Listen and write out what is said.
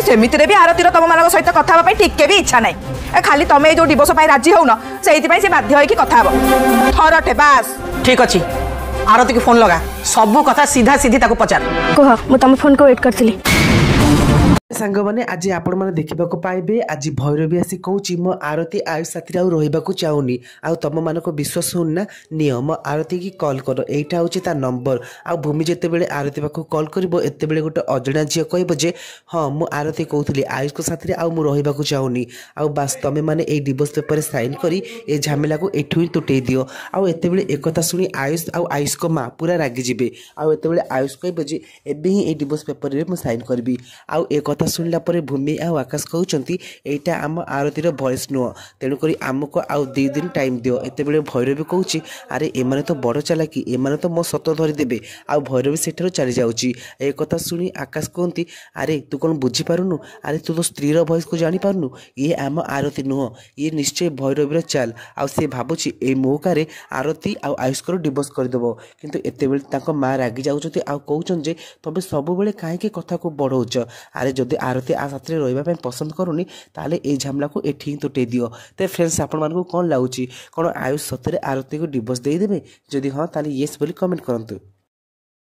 सेमिति भी आरतीर तुम मान सहित कथा टिके भी इच्छा ना खाली तुम जो डिवोर्स राजी होन से बाध्य होगी कथा थरटे बास ठीक अच्छे आरती की फोन लगा सबू कथा सीधा सीधी पचार कह मु तुम फोन को वेट करथिली सांग मैंने आज आपण मैंने देखा पाइबे आज भैरवी आसी कहूँ मो आरती आयुष साथी आउ रहा चाहूनी आ तुम मान विश्वास होना नियम आरती की कॉल कर यहाँ हूँ ता नंबर आ भूमि जिते बड़े आरती पाक कॉल कर एत गोटे अजणा झील कह हाँ मु आरती कहूली आयुष को साथी आउ रहा चाहूनी आ बास तुम मैंने ये डिवोर्स पेपर साइन करी ए झमेला को एठू ही तुटे दियो आउ एत एक शुणी आयुष आयुष को माँ पूरा रागिजे आउ एत आयुष कहे एबे ही डिवोर्स पेपर में मुझे साइन करी आउ एक कथा शुणला भूमि आ आकाश कहते यहाँ आम आरतीर भयस नुह तेणुक आमको आउ 2 दिन टाइम दियो एत भैरवी कहूँ अरे एमाने तो बड़ चालाकी एमाने तो मो सत धरीदे आउ भैरवी सेठार चली जाऊँगी एक कथा शुणी आकाश कहती अरे तू कौन बुझीपारुनु अरे तू तो स्त्रीर भयस को जानीपारुनु ये आम आरती नुह ये निश्चय भैरवीर चाल आउ से भावुची ए मौकार आरती आउ आयुष्कर डिवोर्स करदेव किंतु एत माँ रागी जाऊँच आउ कहते तुम सब कहीं कथा को बढ़ाऊच अरे जदि आरती आ साथ रही पसंद करूनी ताले ए झमला को एठी ही तुटे दियो तो फ्रेंड्स आपण मानकु कौन लगुच कौन आयुष सतरे आरती को डिवोर्स देदेवे जदि हाँ ताले येस बोली कमेंट करंतु।